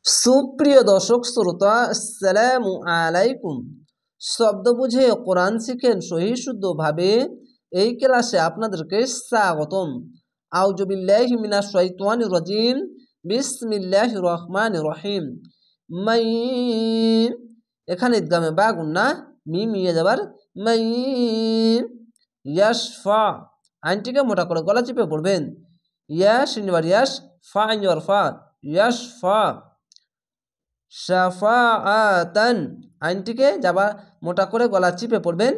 সুপ্রিয় দর্শক শ্রোতা, আসসালামু আলাইকুম। শব্দ বুঝে কোরআন শিখেন সহি শুদ্ধভাবে, এই ক্লাসে আপনাদেরকে স্বাগতম। আউযু বিল্লাহি মিনাশ শাইতানির রাজিম, বিসমিল্লাহির রহমানির রহিম। মাই, এখানে ইদগামে বা গুন্না, মিম ইয়ে যাবার মাই। ইয়াশফা, আইনটিকে মোটা করে গলা চিপে পড়বেন। ইয়াশ ইনবার ইয়াশ, ফা ইনবার ফা, ইয়াশফা। শাফাআতান, আইনটিকে যাবার মোটা করে গলা চিপে পড়বেন।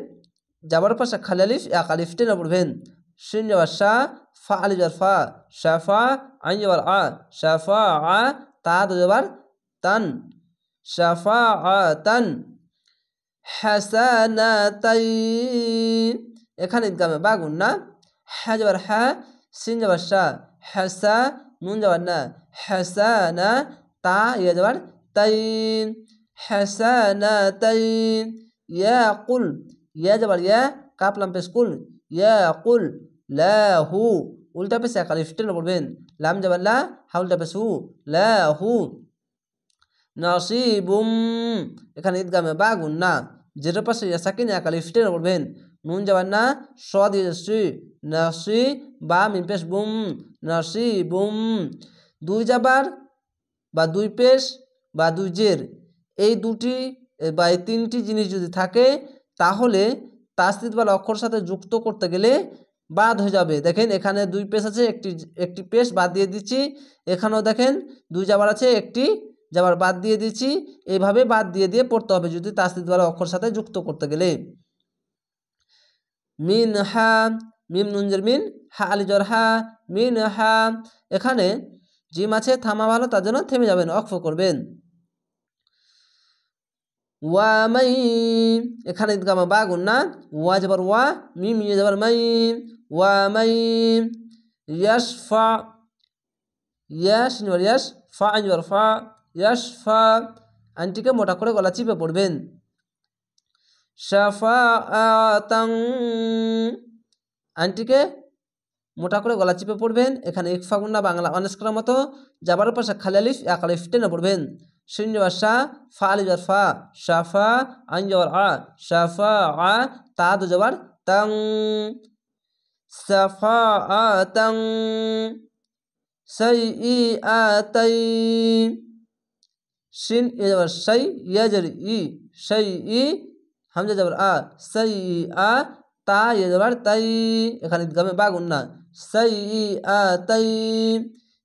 যাবার পাশে খালি আলিফ এক আলিফ টেনে পড়বেন। শিন যাবার শা, ফা আলিফ যাবার ফা, শাফা আইন যাবার আ, শাফা আ, তা দো যাবার তান, শাফাআতান। হাসানাতাইন, এখানে ইদগামে বা গুন্না, হ্যাঁ যাবার হ্যাঁ, সিন যাবার শা, হাসা, নুন যাবার না, হাসানা, তা ইয়া যাবার তাইন, হাসানাতাইন। ইয়াকুল, ইয়া যাবার ইয়া, কাপ লাম পেশ কুল, ইয়াকুল লাহু, উল্টা পেশ এক আলিফ টেনে পড়বেন। লাম যাবার লা, হা উল্টা পেশ হু, লাহু। নাসিবুম, এখানে ঈদগামে বা গুন্না, যেটার পাশে ইয়া সাকিন এক আলিফ টেনে পড়বেন। নুন যাবার না, স দিয়ে যাচ্ছি, নাসি বা মিম পেশ বুম, নাসিবুম। দুই যাবার বা দুই পেশ বা দুই জের, এই দুটি বা এই তিনটি জিনিস যদি থাকে তাহলে তাসদিদ ওয়ালা অক্ষর সাথে যুক্ত করতে গেলে বাদ হয়ে যাবে। দেখেন এখানে দুই পেশ আছে, একটি পেশ বাদ দিয়ে দিচ্ছি। এখানেও দেখেন দুই যাবার আছে, একটি যাবার বাদ দিয়ে দিচ্ছি। এইভাবে বাদ দিয়ে দিয়ে পড়তে হবে যদি তাসদিদ ওয়ালা অক্ষর সাথে যুক্ত করতে গেলে। মিন হা, মিম নুনজের মিন, হা আলিজর হা, মিন হা। এখানে জিম আছে, থামা ভালো, তার জন্য থেমে যাবেন, অক্ফ করবেন। ওয়া মাই, এখানে ইদগামে বা গুন্না, ওয়া যাবার ওয়া, মিম ইয়ে যাবার মাই, ওয়া মাই। ইয়াশফা, ইয়াশ নিবার ইয়াশ, ফা নিবার ফা, ইয়াশফা, আইনটিকে মোটা করে গলা চিপে পড়বেন। শাফাআতান, আইনটিকে মোটা করে গলা চিপে পড়বেন। এখানে ইকফা গুন্না বাংলা অনার্স করার মতো, যাবার পাশে খালি আলিফ এক আলিফ টেনে পড়বেন। শিন যাবার শা, ফা আলিফ যাবার ফা, শাফা আইন যাবার আ, শাফা আ, তা দো যাবার তাং, সাফাআতান। সাইইআতাই, শিন ইয়া যাবার শাই, ইয়া যার ই, শাই ই, হামজা যাবার আ, সাই আ, তা ইয়া যাবার তাই, এখানে ইদগামে বা গুন্না, সাইইআতাই।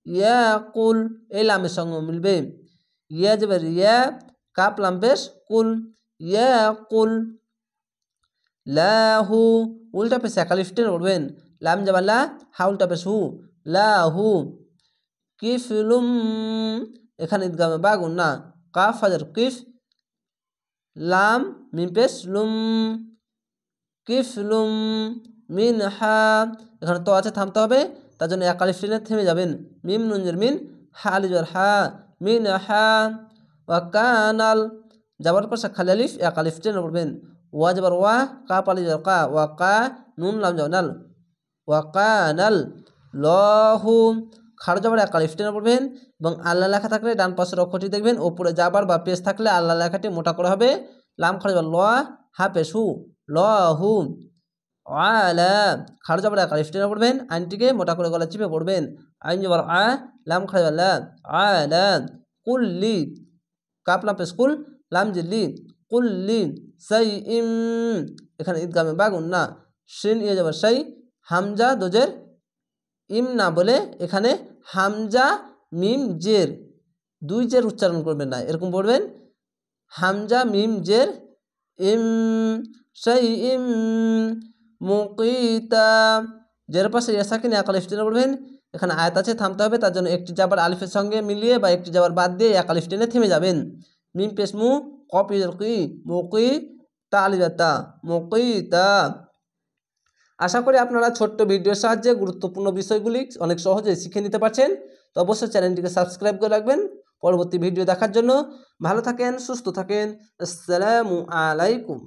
ইয়াকুল, এই লামের সঙ্গে মিলবে। ইয়া যাবার ইয়া, কাপ লাম পেশ কুল, ইয়াকুল লাহু, উল্টা পেশ এক আলিফ টেনে পড়বেন। লাম যাবার লা, হা উল্টা পেশ হু, লাহু। কিফলুম, এখানে ইদগামে বা গুন্না, কাফ হাজার কিফ, লাম মিম পেশ লুম, কিফলুম। মিনহা, এখানে তো আছে, থামতে হবে, তার জন্য এক আলিফ টেনে থেমে যাবেন। মিম নুনজের মিন, হা আলিজর হা, মিনহা। ওয়াকানাল, যাবার পাশে খালি আলিফ এক আলিফ টেনে পড়বেন। ওয়া যাবার ওয়া, কাপ আলিজর কা, ওয়াকা, নুন লাম যাবার নাল, ওয়াকানাল লহু। খাড় যাবার এক আলিফ টেনে পড়বেন এবং আল্লাহ লেখা থাকলে ডান পাশের অক্ষরটি দেখবেন, ওপরে যাবার বা পেশ থাকলে আল্লাহ লেখাটি মোটা করা হবে। লাম খাড় যাবার ল, হা পেশ হু, লহু। আলা, খাড় যাবার এক আলিফ টেনে পড়বেন, আইনটিকে মোটা করে গলা চিপে পড়বেন। আইন যাবার আ, লাম খাড় যাবার লা, আলা। কুল্লি, কাপ লাম পেশ কুল, লাম জিল্লি, কুল্লি। সাইইম, এখানে ঈদগামে বা গুন্না, শিন ইয়ে যাবার শাই, হামজা দোজের ইম না বলে এখানে হামজা মিম জের, দুই জের উচ্চারণ করবেন না, এরকম পড়বেন হামজা মিম জের ইম, শাইইম মুকিতা। জের পাশে ইয়া সাকিন এক আলিফ টেনে পড়বেন। এখানে আয়াত আছে, থামতে হবে, তার জন্য একটি যাবার আলিফের সঙ্গে মিলিয়ে বা একটি যাবার বাদ দিয়ে এক আলিফ টেনে থেমে যাবেন। মিম পেশ মু, কপ ইয়ের কি, মুকি, তা আলিফা মুকিতা। আশা করি আপনারা ছোট্ট ভিডিওর সাহায্যে গুরুত্বপূর্ণ বিষয়গুলি অনেক সহজে শিখে নিতে পারছেন। তো অবশ্যই চ্যানেলটিকে সাবস্ক্রাইব করে রাখবেন পরবর্তী ভিডিও দেখার জন্য। ভালো থাকেন, সুস্থ থাকেন, আসসালামু আলাইকুম।